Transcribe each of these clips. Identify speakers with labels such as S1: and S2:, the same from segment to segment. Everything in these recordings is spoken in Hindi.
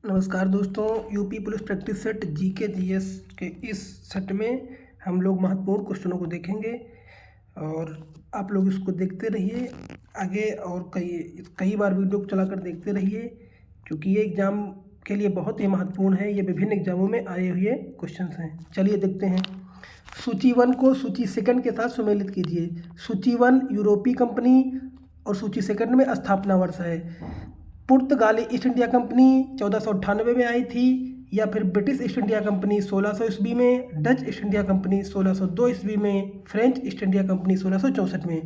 S1: नमस्कार दोस्तों, UP police practice set GK GS के इस सेट में हम लोग महत्वपूर्ण क्वेश्चनों को देखेंगे और आप लोग इसको देखते रहिए आगे और कई बार वीडियो को चलाकर देखते रहिए क्योंकि ये एग्ज़ाम के लिए बहुत ही महत्वपूर्ण है। ये विभिन्न एग्जामों में आए हुए क्वेश्चंस हैं। चलिए देखते हैं। सूची 1 को सूची सेकंड के साथ सम्मिलित कीजिए। सूची 1 यूरोपीय कंपनी और सूची सेकंड में स्थापना वर्ष है। पुर्तगाली ईस्ट इंडिया कंपनी 1498 में आई थी, या फिर ब्रिटिश ईस्ट इंडिया कंपनी 1600 ईस्वी में, डच ईस्ट इंडिया कंपनी 1602 ईस्वी में, फ्रेंच ईस्ट इंडिया कंपनी 1664 में।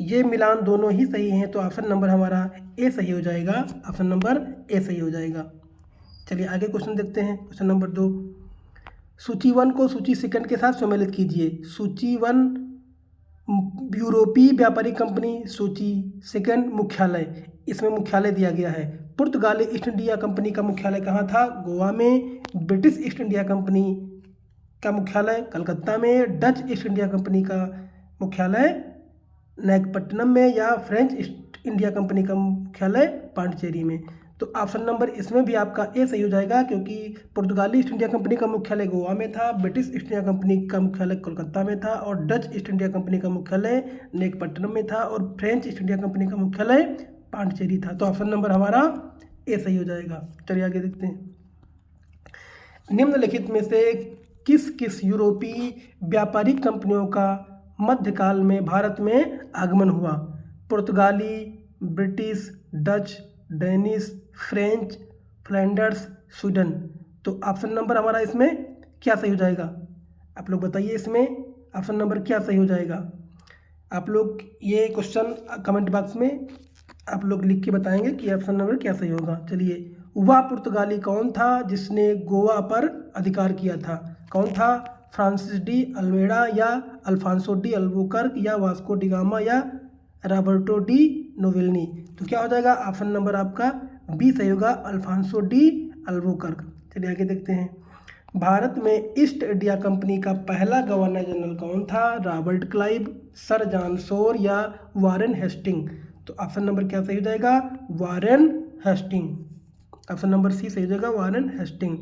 S1: ये मिलान दोनों ही सही हैं, तो ऑप्शन नंबर हमारा ए सही हो जाएगा। ऑप्शन नंबर ए सही हो जाएगा। चलिए आगे क्वेश्चन देखते हैं। क्वेश्चन नंबर 2, सूची 1 को सूची सेकंड के साथ सम्मिलित कीजिए। सूची 1 यूरोपीय व्यापारिक कंपनी, सूची सेकंड मुख्यालय। इसमें मुख्यालय दिया गया है। पुर्तगाली ईस्ट इंडिया कंपनी का मुख्यालय कहाँ था? गोवा में। ब्रिटिश ईस्ट इंडिया कंपनी का मुख्यालय कलकत्ता में। डच ईस्ट इंडिया कंपनी का मुख्यालय नागपट्टनम में, या फ्रेंच ईस्ट इंडिया कंपनी का मुख्यालय पांडिचेरी में। तो ऑप्शन नंबर इसमें भी आपका ए सही हो जाएगा, क्योंकि पुर्तगाली ईस्ट इंडिया कंपनी का मुख्यालय गोवा में था, ब्रिटिश ईस्ट इंडिया कंपनी का मुख्यालय कोलकाता में था, और डच ईस्ट इंडिया कंपनी का मुख्यालय नागपट्टनम में था, और फ्रेंच ईस्ट इंडिया कंपनी का मुख्यालय पांडिचेरी था। तो ऑप्शन नंबर हमारा ए सही हो जाएगा। चलिए आगे देखते हैं। निम्नलिखित में से किस किस यूरोपीय व्यापारिक कंपनियों का मध्यकाल में भारत में आगमन हुआ? पुर्तगाली, British, Dutch, Danish, French, Flanders, Sweden. तो ऑप्शन नंबर हमारा इसमें क्या सही हो जाएगा? आप लोग बताइए, इसमें ऑप्शन नंबर क्या सही हो जाएगा? आप लोग ये क्वेश्चन कमेंट बॉक्स में आप लोग लिख के बताएंगे कि ऑप्शन नंबर क्या सही होगा। चलिए, वह पुर्तगाली कौन था जिसने गोवा पर अधिकार किया था? कौन था? फ्रांसिस डी अल्मेडा, या अल्फांसो डी अल्बुकर्क, या वास्को डी गामा, या रॉबर्टो डी नोवेल्नी। तो क्या हो जाएगा? ऑप्शन नंबर आपका बी सही होगा, अल्फांसो डी अल्बुकर्क। चलिए आगे देखते हैं। भारत में ईस्ट इंडिया कंपनी का पहला गवर्नर जनरल कौन था? Robert Clive, sir John Shore, या वारेन हेस्टिंग। तो ऑप्शन नंबर क्या सही हो जाएगा? Warren Hasting. Option number C सही हो जाएगा, वारेन हेस्टिंग।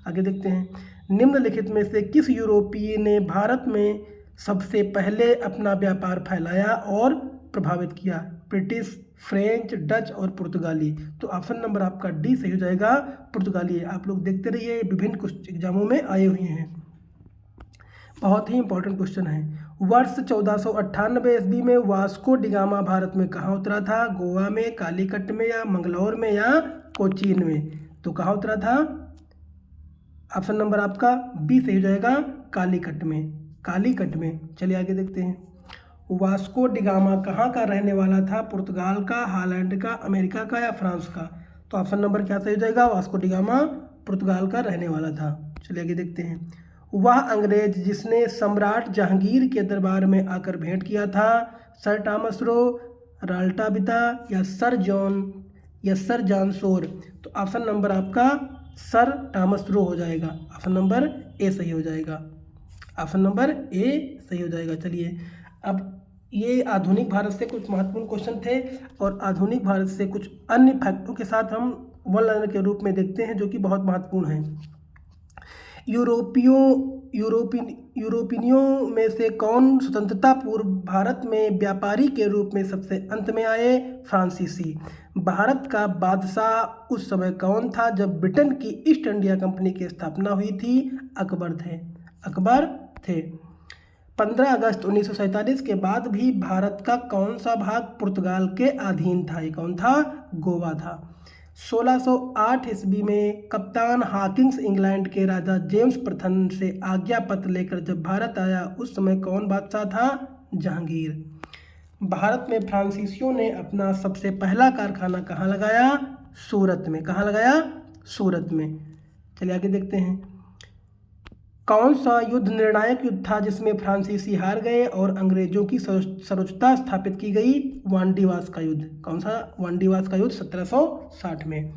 S1: आगे देखते हैं। निम्नलिखित में से किस यूरोपीय ने भारत में सबसे पहले अपना व्यापार फैलाया और प्रभावित किया? ब्रिटिश, फ्रेंच, डच और पुर्तगाली। तो ऑप्शन नंबर आपका डी सही हो जाएगा, पुर्तगाली। आप लोग देखते रहिए, विभिन्न कुछ एग्जामों में आए हुए हैं, बहुत ही इंपॉर्टेंट क्वेश्चन है। वर्ष 1498 ईस्वी में वास्को डिगामा भारत में कहाँ उतरा था? गोवा में, कालीकट में, या मंगलौर में, या कोचीन में। तो कहाँ उतरा था? ऑप्शन नंबर आपका बी सही हो जाएगा, कालीकट में। कालीकट में। चलिए आगे देखते हैं। वास्को डिगामा कहाँ का रहने वाला था? पुर्तगाल का, हॉलैंड का, अमेरिका का, या फ्रांस का। तो ऑप्शन नंबर क्या सही हो जाएगा? वास्को डिगामा पुर्तगाल का रहने वाला था। चलिए आगे देखते हैं। वह अंग्रेज जिसने सम्राट जहांगीर के दरबार में आकर भेंट किया था? सर टॉमस रो, राल्टाबिता, या सर जॉन शोर। तो ऑप्शन नंबर आपका सर टॉमस रो हो जाएगा। ऑप्शन नंबर ए सही हो जाएगा। ऑप्शन नंबर ए सही हो जाएगा। चलिए, अब ये आधुनिक भारत से कुछ महत्वपूर्ण क्वेश्चन थे, और आधुनिक भारत से कुछ अन्य फैक्टों के साथ हम वन लाइनर के रूप में देखते हैं, जो कि बहुत महत्वपूर्ण है। यूरोपियनों में से कौन स्वतंत्रता पूर्व भारत में व्यापारी के रूप में सबसे अंत में आए? फ्रांसीसी। भारत का बादशाह उस समय कौन था जब ब्रिटेन की ईस्ट इंडिया कंपनी की स्थापना हुई थी? अकबर थे। 15 अगस्त 1947 के बाद भी भारत का कौन सा भाग पुर्तगाल के अधीन था? ये कौन था? गोवा था। 1608 ईस्वी में कप्तान हॉकिंस इंग्लैंड के राजा जेम्स प्रथम से आज्ञा पत्र लेकर जब भारत आया, उस समय कौन बादशाह था? जहांगीर। भारत में फ्रांसीसियों ने अपना सबसे पहला कारखाना कहाँ लगाया? सूरत में। कहाँ लगाया? सूरत में। चलिए आगे देखते हैं। कौन सा युद्ध निर्णायक युद्ध था जिसमें फ्रांसीसी हार गए और अंग्रेजों की सर्वोच्चता स्थापित की गई? वांडीवास का युद्ध। कौन सा? वांडीवास का युद्ध 1760 में।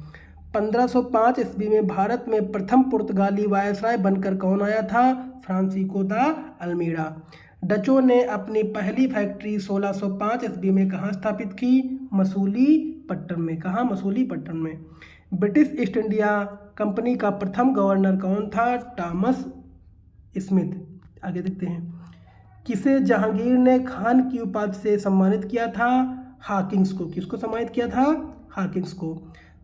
S1: 1505 ईस्वी में भारत में प्रथम पुर्तगाली वायसराय बनकर कौन आया था? फ्रांसिस्को दा अल्मीडा। डचों ने अपनी पहली फैक्ट्री 1605 ईस्वी में कहाँ स्थापित की? मसूलीपट्टनम में। कहाँ? मसूलीपट्टनम में। ब्रिटिश ईस्ट इंडिया कंपनी का प्रथम गवर्नर कौन था? Thomas Smith. आगे देखते हैं, किसे जहांगीर ने खान की उपाधि से सम्मानित किया था? हाकिंस को। किसको सम्मानित किया था? हाकिंस को।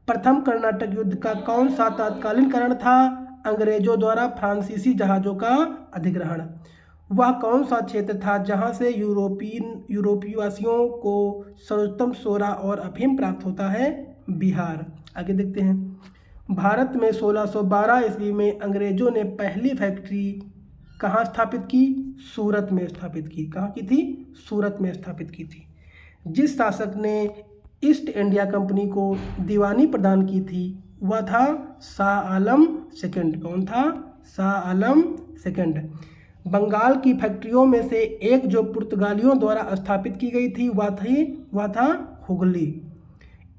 S1: प्रथम कर्नाटक युद्ध का कौन सा तत्कालीन कारण था? अंग्रेजों द्वारा फ्रांसीसी जहाज़ों का अधिग्रहण। वह कौन सा क्षेत्र था जहां से यूरोपीय वासियों को सर्वोत्तम सोरा और अफीम प्राप्त होता है? बिहार। आगे देखते हैं, भारत में 1612 ईस्वी में अंग्रेजों ने पहली फैक्ट्री कहाँ स्थापित की? सूरत में स्थापित की। कहाँ की थी? सूरत में स्थापित की थी। जिस शासक ने ईस्ट इंडिया कंपनी को दीवानी प्रदान की थी वह था शाह आलम सेकंड। कौन था? शाह आलम सेकंड। बंगाल की फैक्ट्रियों में से एक जो पुर्तगालियों द्वारा स्थापित की गई थी वह था हुगली।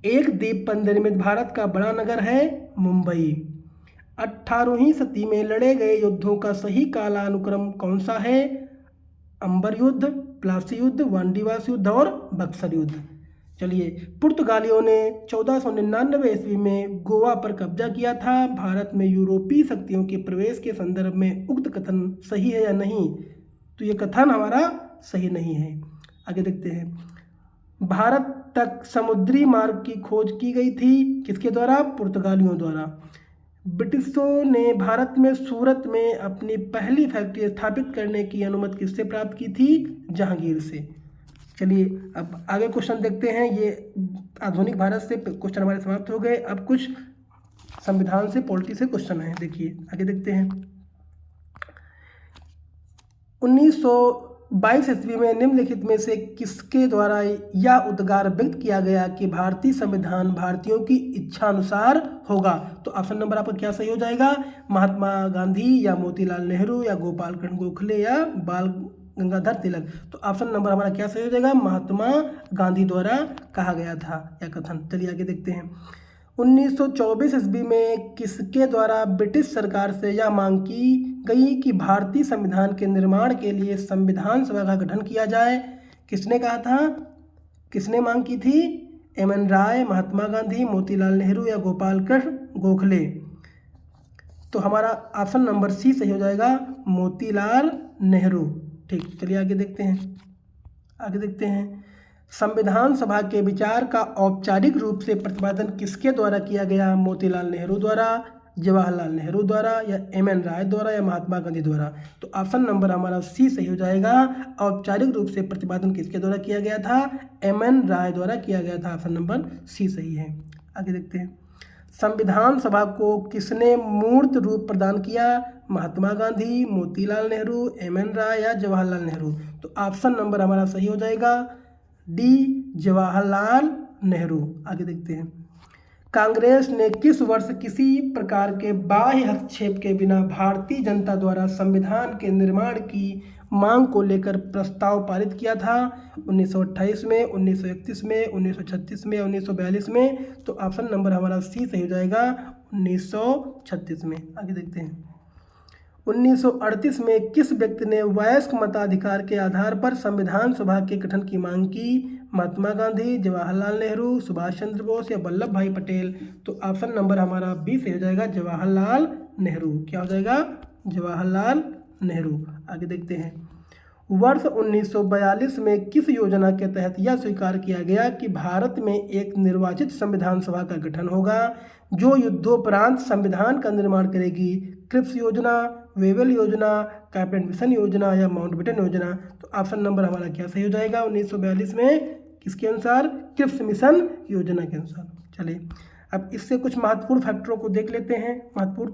S1: एक द्वीप पर निर्मित भारत का बड़ा नगर है मुंबई। 18वीं सदी में लड़े गए युद्धों का सही कालानुक्रम कौन सा है? अंबर युद्ध, प्लासी युद्ध, वांडीवास युद्ध और बक्सर युद्ध। चलिए, पुर्तगालियों ने 1499 ईस्वी में गोवा पर कब्जा किया था। भारत में यूरोपीय शक्तियों के प्रवेश के संदर्भ में उक्त कथन सही है या नहीं? तो ये कथन हमारा सही नहीं है। आगे देखते हैं, भारत तक समुद्री मार्ग की खोज की गई थी किसके द्वारा? पुर्तगालियों द्वारा। ब्रिटिशों ने भारत में सूरत में अपनी पहली फैक्ट्री स्थापित करने की अनुमति किससे प्राप्त की थी? जहांगीर से। चलिए, अब आगे क्वेश्चन देखते हैं। ये आधुनिक भारत से क्वेश्चन हमारे समाप्त हो गए। अब कुछ संविधान से, पॉलिटी से क्वेश्चन है। देखिए, आगे देखते हैं। 1922 ईस्वी में निम्नलिखित में से किसके द्वारा यह उद्गार व्यक्त किया गया कि भारतीय संविधान भारतीयों की इच्छा अनुसार होगा? तो ऑप्शन नंबर आपका क्या सही हो जाएगा? महात्मा गांधी या मोतीलाल नेहरू या गोपाल कृष्ण गोखले या बाल गंगाधर तिलक। तो ऑप्शन नंबर हमारा क्या सही हो जाएगा? महात्मा गांधी द्वारा कहा गया था यह कथन। चलिए आगे देखते हैं। 1924 ईस्वी में किसके द्वारा ब्रिटिश सरकार से यह मांग की गई कि भारतीय संविधान के निर्माण के लिए संविधान सभा का गठन किया जाए? किसने कहा था? किसने मांग की थी? एम.एन. राय, महात्मा गांधी, मोतीलाल नेहरू या गोपाल कृष्ण गोखले। तो हमारा ऑप्शन नंबर सी सही हो जाएगा, मोतीलाल नेहरू। ठीक, चलिए आगे देखते हैं। आगे देखते हैं, संविधान सभा के विचार का औपचारिक रूप से प्रतिपादन किसके द्वारा किया गया? मोतीलाल नेहरू द्वारा, जवाहरलाल नेहरू द्वारा या एम.एन. राय द्वारा या महात्मा गांधी द्वारा। तो ऑप्शन नंबर हमारा सी सही हो जाएगा। औपचारिक रूप से प्रतिपादन किसके द्वारा किया गया था? एम.एन. राय द्वारा किया गया था। ऑप्शन नंबर सी सही है। आगे देखते हैं, संविधान सभा को किसने मूर्त रूप प्रदान किया? महात्मा गांधी, मोतीलाल नेहरू, एम.एन. राय या जवाहरलाल नेहरू। तो ऑप्शन नंबर हमारा सही हो जाएगा डी, जवाहरलाल नेहरू। आगे देखते हैं, कांग्रेस ने किस वर्ष किसी प्रकार के बाह्य हस्तक्षेप के बिना भारतीय जनता द्वारा संविधान के निर्माण की मांग को लेकर प्रस्ताव पारित किया था? 1928 में, 1931 में, 1936 में, 1942 में। तो ऑप्शन नंबर हमारा सी सही हो जाएगा, 1936 में। आगे देखते हैं, 1938 में किस व्यक्ति ने वयस्क मताधिकार के आधार पर संविधान सभा के गठन की मांग की? महात्मा गांधी, जवाहरलाल नेहरू, सुभाष चंद्र बोस या वल्लभ भाई पटेल। तो ऑप्शन नंबर हमारा बी सही हो जाएगा, जवाहरलाल नेहरू। क्या हो जाएगा? जवाहरलाल नेहरू। आगे देखते हैं, वर्ष 1942 में किस योजना के तहत यह स्वीकार किया गया कि भारत में एक निर्वाचित संविधान सभा का गठन होगा जो युद्धोपरांत संविधान का निर्माण करेगी? क्रिप्स योजना, वेवेल योजना, कैबिनेट मिशन योजना या माउंटबेटन योजना। तो ऑप्शन नंबर हमारा क्या सही हो जाएगा? 1942 में किसके अनुसार? क्रिप्स मिशन योजना के अनुसार। चलिए, अब इससे कुछ महत्वपूर्ण फैक्टरों को देख लेते हैं, महत्वपूर्ण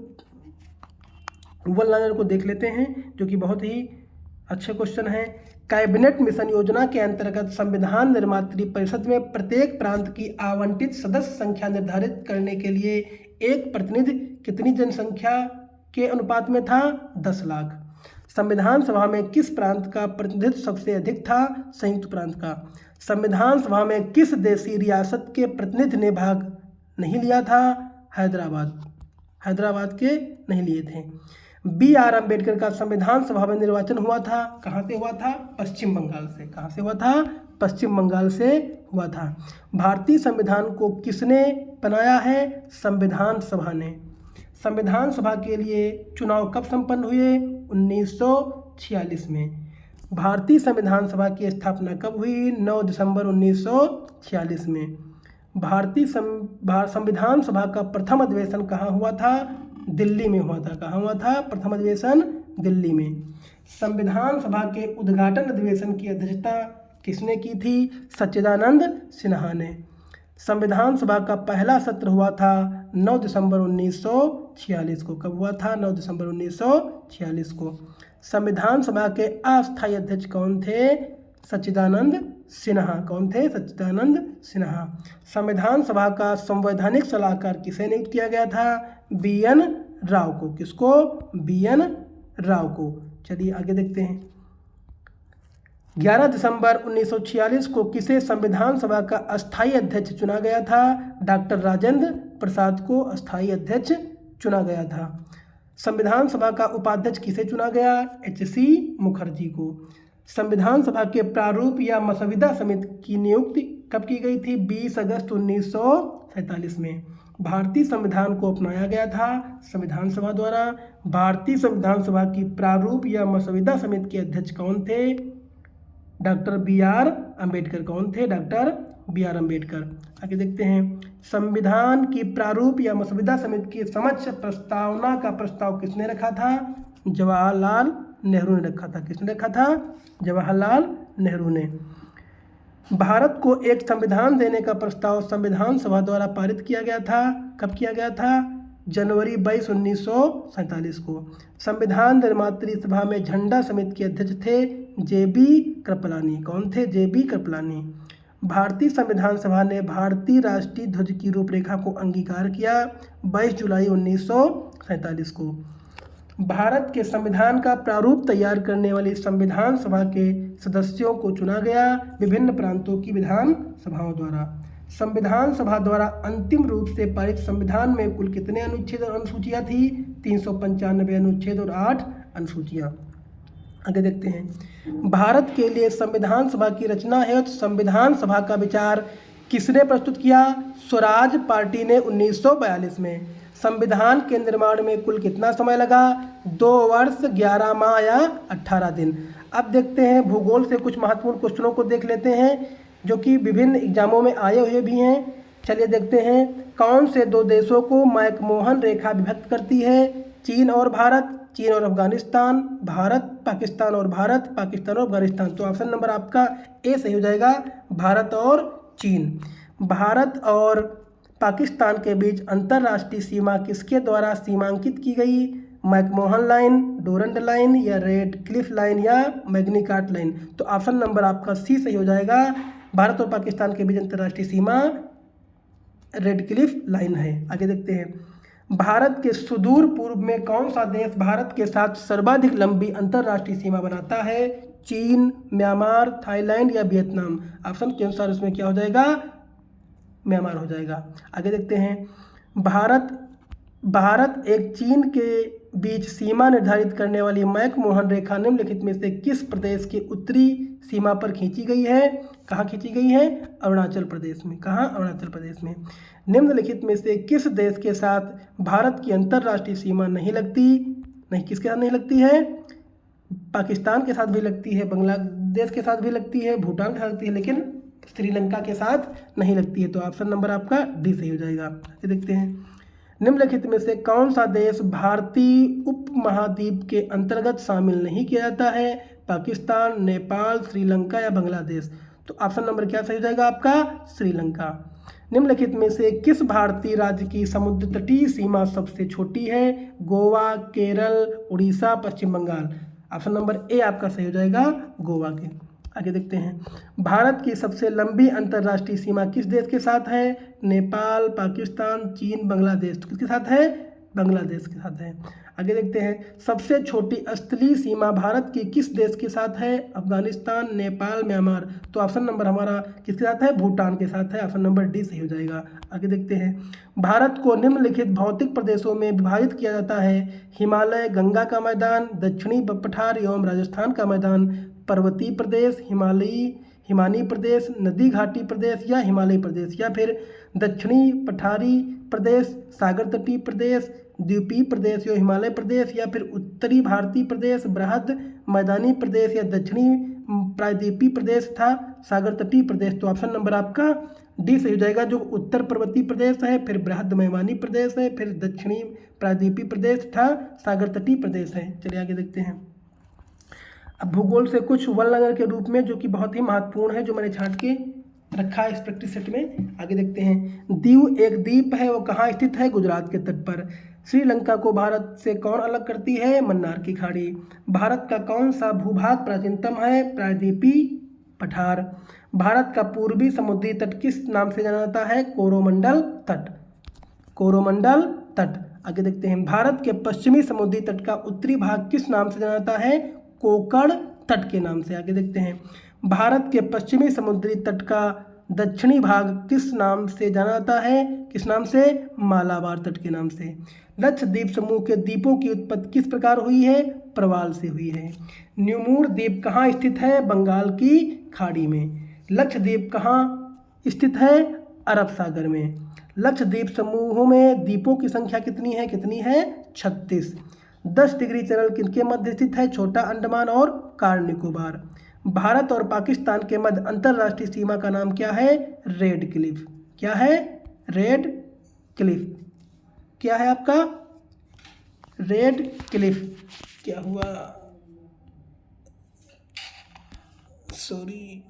S1: वन लाइनर को देख लेते हैं, जो कि बहुत ही अच्छे क्वेश्चन है। कैबिनेट मिशन योजना के अंतर्गत संविधान निर्मात्री परिषद में प्रत्येक प्रांत की आवंटित सदस्य संख्या निर्धारित करने के लिए एक प्रतिनिधि कितनी जनसंख्या के अनुपात में था? 10 लाख। संविधान सभा में किस प्रांत का प्रतिनिधित्व सबसे अधिक था? संयुक्त प्रांत का। संविधान सभा में किस देशी रियासत के प्रतिनिधि ने भाग नहीं लिया था? हैदराबाद। हैदराबाद के नहीं लिए थे। बी.आर. अम्बेडकर का संविधान सभा में निर्वाचन हुआ था, कहाँ से हुआ था? पश्चिम बंगाल से। कहाँ से हुआ था? पश्चिम बंगाल से हुआ था। भारतीय संविधान को किसने बनाया है? संविधान सभा ने। संविधान सभा के लिए चुनाव कब संपन्न हुए? 1946 में। भारतीय संविधान सभा की स्थापना कब हुई? 9 दिसंबर 1946 में। भारतीय संविधान सभा का प्रथम अधिवेशन कहाँ हुआ था? दिल्ली में हुआ था। कहाँ हुआ था प्रथम अधिवेशन? दिल्ली में। संविधान सभा के उद्घाटन अधिवेशन की अध्यक्षता किसने की थी? सच्चिदानंद सिन्हा ने। संविधान सभा का पहला सत्र हुआ था 9 दिसंबर 1946 को। कब हुआ था? 9 दिसंबर 1946 को। संविधान सभा के अस्थायी अध्यक्ष कौन थे? सच्चिदानंद सिन्हा। कौन थे? सच्चिदानंद सिन्हा। संविधान सभा का संवैधानिक सलाहकार किसे नियुक्त किया गया था? बी.एन. राव को। किसको? बी.एन. राव को। चलिए आगे देखते हैं। 11 दिसंबर 1946 को किसे संविधान सभा का अस्थायी अध्यक्ष चुना गया था? डॉक्टर राजेंद्र प्रसाद को अस्थायी अध्यक्ष चुना गया था। संविधान सभा का उपाध्यक्ष किसे चुना गया? एच.सी. मुखर्जी को। संविधान सभा के प्रारूप या मसविदा समिति की नियुक्ति कब की गई थी? 20 अगस्त 1947 में। भारतीय संविधान को अपनाया गया था संविधान सभा द्वारा। भारतीय संविधान सभा की प्रारूप या मसविदा समिति के अध्यक्ष कौन थे? Doctor B R. अम्बेडकर। कौन थे? Doctor B R. अम्बेडकर। आगे देखते हैं। संविधान की प्रारूप या मसविदा समिति के समक्ष प्रस्तावना का प्रस्ताव किसने रखा था? जवाहरलाल नेहरू ने रखा था। किसने रखा था? जवाहरलाल नेहरू ने। भारत को एक संविधान देने का प्रस्ताव संविधान सभा द्वारा पारित किया गया था। कब किया गया था? जनवरी 22, 1947 को। संविधान निर्मात्री सभा में झंडा समिति के अध्यक्ष थे जे.बी. कृपलानी। कौन थे? जे.बी. कृपलानी। भारतीय संविधान सभा ने भारतीय राष्ट्रीय ध्वज की रूपरेखा को अंगीकार किया 22 जुलाई 1947 को। भारत के संविधान का प्रारूप तैयार करने वाली संविधान सभा के सदस्यों को चुना गया विभिन्न प्रांतों की विधान सभाओं द्वारा। संविधान सभा द्वारा अंतिम रूप से पारित संविधान में कुल कितने अनुच्छेद और अनुसूचियाँ थी? 395 अनुच्छेद और 8 अनुसूचियाँ। आगे देखते हैं। भारत के लिए संविधान सभा की रचना है तो संविधान सभा का विचार किसने प्रस्तुत किया? स्वराज पार्टी ने 1942 में। संविधान के निर्माण में कुल कितना समय लगा? 2 वर्ष 11 माह या 18 दिन। अब देखते हैं भूगोल से कुछ महत्वपूर्ण क्वेश्चनों को देख लेते हैं जो कि विभिन्न एग्जामों में आए हुए भी हैं। चलिए देखते हैं। कौन से 2 देशों को मैकमोहन रेखा विभक्त करती है? चीन और भारत, चीन और अफगानिस्तान, भारत पाकिस्तान और भारत, पाकिस्तान और अफगानिस्तान। तो ऑप्शन नंबर आपका ए सही हो जाएगा, भारत और चीन। भारत और पाकिस्तान के बीच अंतर्राष्ट्रीय सीमा किसके द्वारा सीमांकित की गई? मैकमोहन लाइन, डोरंड लाइन या रेड क्लिफ लाइन या मैग्नीकाट लाइन। तो ऑप्शन नंबर आपका सी सही हो जाएगा। भारत और पाकिस्तान के बीच अंतर्राष्ट्रीय सीमा रेड क्लिफ लाइन है। आगे देखते हैं। भारत के सुदूर पूर्व में कौन सा देश भारत के साथ सर्वाधिक लंबी अंतर्राष्ट्रीय सीमा बनाता है? चीन, म्यांमार, थाईलैंड या वियतनाम। ऑप्शन के अनुसार उसमें क्या हो जाएगा? म्यांमार हो जाएगा। आगे देखते हैं। भारत एक चीन के बीच सीमा निर्धारित करने वाली मैकमोहन रेखा निम्नलिखित में से किस प्रदेश के उत्तरी सीमा पर खींची गई है? कहाँ खींची गई है? अरुणाचल प्रदेश में। कहाँ? अरुणाचल प्रदेश में। निम्नलिखित में से किस देश के साथ भारत की अंतर्राष्ट्रीय सीमा नहीं लगती? नहीं, किसके साथ नहीं लगती है? पाकिस्तान के साथ भी लगती है, बांग्लादेश के साथ भी लगती है, भूटान के साथ लगती है, लेकिन श्रीलंका के साथ नहीं लगती है। तो ऑप्शन नंबर आपका डी सही हो जाएगा। आगे देखते हैं। निम्नलिखित में से कौन सा देश भारतीय उपमहाद्वीप के अंतर्गत शामिल नहीं किया जाता है? पाकिस्तान, नेपाल, श्रीलंका या बांग्लादेश। तो ऑप्शन नंबर क्या सही हो जाएगा आपका? श्रीलंका। निम्नलिखित में से किस भारतीय राज्य की समुद्र तटीय सीमा सबसे छोटी है? गोवा, केरल, उड़ीसा, पश्चिम बंगाल। ऑप्शन नंबर ए आपका सही हो जाएगा, गोवा के। आगे देखते हैं। भारत की सबसे लंबी अंतर्राष्ट्रीय सीमा किस देश के साथ है? नेपाल, पाकिस्तान, चीन, बांग्लादेश। तो किसके साथ है? बांग्लादेश के साथ है। आगे देखते हैं। सबसे छोटी स्थलीय सीमा भारत की किस देश के साथ है? अफगानिस्तान, नेपाल, म्यांमार। तो ऑप्शन नंबर हमारा किसके साथ है? भूटान के साथ है। ऑप्शन नंबर डी सही हो जाएगा। आगे देखते हैं। भारत को निम्नलिखित भौतिक प्रदेशों में विभाजित किया जाता है? हिमालय, गंगा का मैदान, दक्षिणी पठार एवं राजस्थान का मैदान, पर्वतीय प्रदेश, हिमानी प्रदेश, नदी घाटी प्रदेश या हिमालय प्रदेश, या फिर दक्षिणी पठारी प्रदेश, सागर तटीय प्रदेश, द्वीपीय प्रदेश या हिमालय प्रदेश, या फिर उत्तरी भारतीय प्रदेश, बृहद मैदानी प्रदेश, या दक्षिणी प्रायद्वीपीय प्रदेश था सागर तटीय प्रदेश। तो ऑप्शन नंबर आपका डी सही हो जाएगा, जो उत्तर पर्वतीय प्रदेश है, फिर बृहद मैदानी प्रदेश है, फिर दक्षिणी प्रायद्वीपीय प्रदेश था सागर तटीय प्रदेश है। चलिए आगे देखते हैं। अब भूगोल से कुछ वर्णनगर के रूप में जो कि बहुत ही महत्वपूर्ण है, जो मैंने छांट के रखा है इस प्रैक्टिस सेट में। आगे देखते हैं। दीव एक द्वीप है, वो कहाँ स्थित है? गुजरात के तट पर। श्रीलंका को भारत से कौन अलग करती है? मन्नार की खाड़ी। भारत का कौन सा भूभाग प्राचीनतम है? प्रायद्वीपीय पठार। भारत का पूर्वी समुद्री तट किस नाम से जाना जाता है? कोरोमंडल तट। कोरोमंडल तट। आगे देखते हैं। भारत के पश्चिमी समुद्री तट का उत्तरी भाग किस नाम से जाना जाता है? कोकण तट के नाम से। आगे देखते हैं। भारत के पश्चिमी समुद्री तट का दक्षिणी भाग किस नाम से जाना जाता है? किस नाम से? मालाबार तट के नाम से। लक्षद्वीप समूह के द्वीपों की उत्पत्ति किस प्रकार हुई है? प्रवाल से हुई है। न्यूमूर द्वीप कहाँ स्थित है? बंगाल की खाड़ी में। लक्षद्वीप कहाँ स्थित है? अरब सागर में। लक्षद्वीप समूहों में द्वीपों की संख्या कितनी है? कितनी है? 36। 10 डिग्री चैनल किनके मध्य स्थित है? छोटा अंडमान और कार निकोबार। भारत और पाकिस्तान के मध्य अंतर्राष्ट्रीय सीमा का नाम क्या है? Red Cliff. क्या है? Red Cliff. क्या है आपका? Red Cliff. क्या हुआ? सॉरी,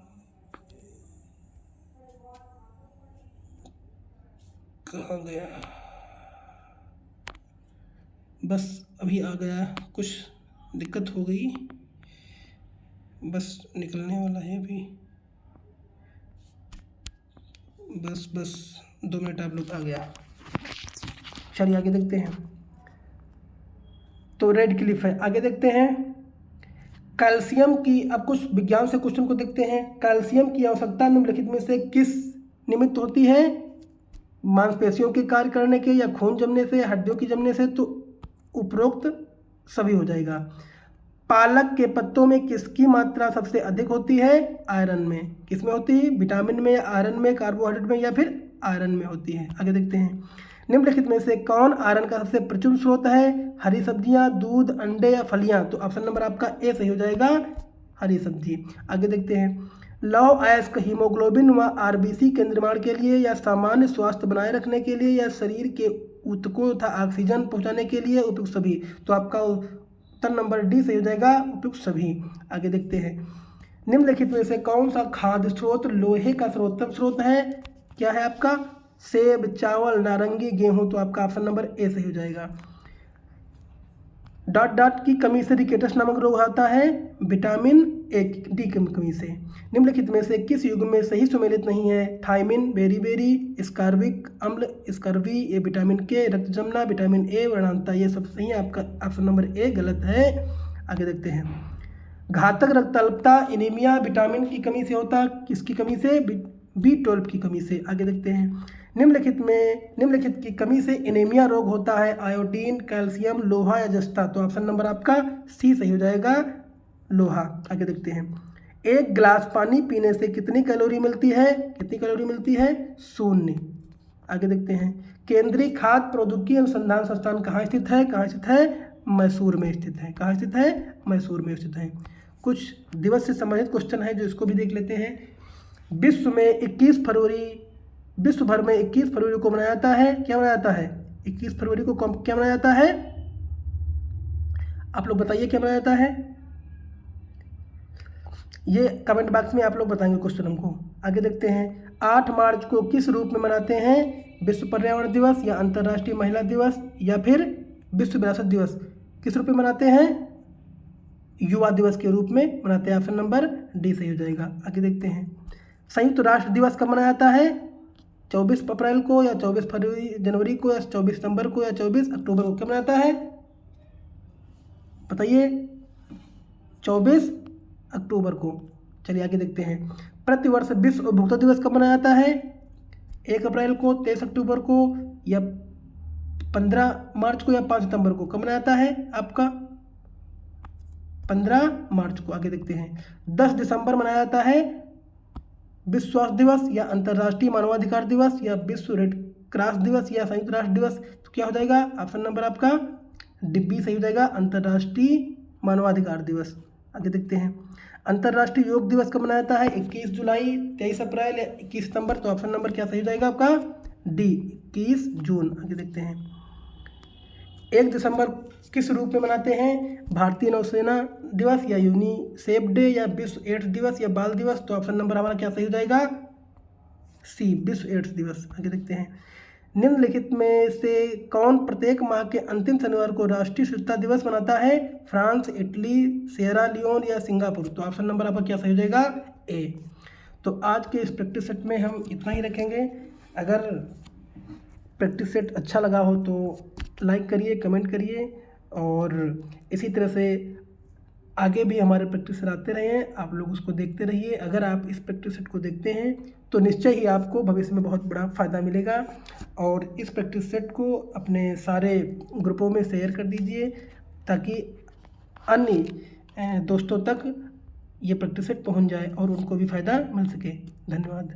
S1: कहाँ गया? बस अभी आ गया, कुछ दिक्कत हो गई, बस निकलने वाला है अभी। बस 2 मिनट आप लोग, आ गया। चलिए आगे देखते हैं। तो रेड क्लिफ है। आगे देखते हैं। कैल्शियम की, अब कुछ विज्ञान से क्वेश्चन को देखते हैं। कैल्शियम की आवश्यकता निम्नलिखित में से किस निमित्त होती है? मांसपेशियों के कार्य करने के, या खून जमने से, या हड्डियों की जमने से? तो उपरोक्त सभी हो जाएगा। पालक के पत्तों में किसकी मात्रा सबसे अधिक होती है? आयरन में। किसमें होती है? विटामिन में, आयरन में, कार्बोहाइड्रेट में, या फिर आयरन में होती है। आगे देखते हैं। निम्नलिखित में से कौन आयरन का सबसे प्रचुर स्रोत है? हरी सब्जियां, दूध, अंडे या फलियां? तो ऑप्शन नंबर आपका ए सही हो जाएगा, हरी सब्जी। आगे देखते हैं। लौह अयस्क हीमोग्लोबिन व आरबीसी के निर्माण के लिए, या सामान्य स्वास्थ्य बनाए रखने के लिए, या शरीर के ऊतकों तथा ऑक्सीजन पहुंचाने के लिए उपयुक्त सभी? तो आपका उत्तर नंबर डी सही हो जाएगा, उपयुक्त सभी। आगे देखते हैं। निम्नलिखित में से कौन सा खाद्य स्रोत लोहे का सर्वोत्तम स्रोत है? क्या है आपका? सेब, चावल, नारंगी, गेहूं? तो आपका ऑप्शन नंबर ए सही हो जाएगा। डॉट डॉट की कमी से रिकेटस नामक रोग आता है? विटामिन ए डी की कमी से। निम्नलिखित में से किस युग्म में सही सुमेलित नहीं है? थायमिन, बेरीबेरी, स्कार्बिक अम्ल, स्कर्वी, ये विटामिन के, रक्त जमना, विटामिन ए, वर्णांता? ये सब सही है, आपका ऑप्शन नंबर ए गलत है। आगे देखते हैं। घातक रक्ताल्पता एनीमिया विटामिन की कमी से होता, किसकी कमी से? B12 की कमी से। आगे देखते हैं। निम्नलिखित की कमी से एनीमिया रोग होता है? आयोडीन, कैल्शियम, लोहा या जस्ता? तो ऑप्शन नंबर आपका सी सही हो जाएगा, लोहा। आगे देखते हैं। एक गिलास पानी पीने से कितनी कैलोरी मिलती है? कितनी कैलोरी मिलती है? 0। आगे देखते हैं। केंद्रीय खाद्य प्रौद्योगिकी अनुसंधान संस्थान कहाँ स्थित है? कहाँ स्थित है? मैसूर में स्थित है। कहाँ स्थित है? मैसूर में स्थित है। कुछ दिवस से संबंधित क्वेश्चन है, जो इसको भी देख लेते हैं। विश्व भर में 21 फरवरी को मनाया जाता है? क्या मनाया जाता है? 21 फरवरी को क्या मनाया जाता है? आप लोग बताइए, क्या मनाया जाता है? ये कमेंट बॉक्स में आप लोग बताएंगे क्वेश्चन हमको। आगे देखते हैं। 8 मार्च को किस रूप में मनाते हैं? विश्व पर्यावरण दिवस, या अंतर्राष्ट्रीय महिला दिवस, या फिर विश्व विरासत दिवस? किस रूप में मनाते हैं? युवा दिवस के रूप में मनाते हैं। ऑप्शन नंबर डी सही हो जाएगा। आगे देखते हैं। संयुक्त राष्ट्र दिवस कब मनाया जाता है? 24 अप्रैल को, या 24 जनवरी को, या 24 सितंबर को, या 24 अक्टूबर को? कब मनाया जाता है? बताइए। 24 अक्टूबर को। चलिए आगे देखते हैं। प्रतिवर्ष विश्व उपभोक्ता दिवस कब मनाया जाता है? 1 अप्रैल को, 23 अक्टूबर को, या 15 मार्च को, या 5 सितंबर को? कब मनाया जाता है आपका? 15 मार्च को। आगे देखते हैं। 10 दिसंबर मनाया जाता है विश्व स्वास्थ्य दिवस या अंतर्राष्ट्रीय मानवाधिकार दिवस या विश्व रेड क्रॉस दिवस या संयुक्त राष्ट्र दिवस? तो क्या हो जाएगा ऑप्शन नंबर आपका बी सही हो जाएगा, अंतर्राष्ट्रीय मानवाधिकार दिवस। आगे देखते हैं, अंतर्राष्ट्रीय योग दिवस कब मनाया जाता है? 21 जुलाई, 23 अप्रैल या 21 सितंबर? तो ऑप्शन नंबर क्या सही हो जाएगा आपका डी, 21 जून। आगे देखते हैं, 1 दिसंबर किस रूप में मनाते हैं? भारतीय नौसेना दिवस या यूनिसेफ डे या विश्व एड्स दिवस या बाल दिवस? तो ऑप्शन नंबर हमारा क्या सही हो जाएगा सी, विश्व एड्स दिवस। आगे देखते हैं, निम्नलिखित में से कौन प्रत्येक माह के अंतिम शनिवार को राष्ट्रीय स्वच्छता दिवस मनाता है? फ्रांस, इटली, सिएरा लियोन या सिंगापुर? तो ऑप्शन नंबर आपका क्या सही हो जाएगा ए। तो आज के इस प्रैक्टिस सेट में हम इतना ही रखेंगे। अगर प्रैक्टिस सेट अच्छा लगा हो तो लाइक करिए, कमेंट करिए और इसी तरह से आगे भी हमारे प्रैक्टिस सेट आते रहे हैं, आप लोग उसको देखते रहिए। अगर आप इस प्रैक्टिस सेट को देखते हैं तो निश्चय ही आपको भविष्य में बहुत बड़ा फ़ायदा मिलेगा। और इस प्रैक्टिस सेट को अपने सारे ग्रुपों में शेयर कर दीजिए ताकि अन्य दोस्तों तक ये प्रैक्टिस सेट पहुंच जाए और उनको भी फ़ायदा मिल सके। धन्यवाद।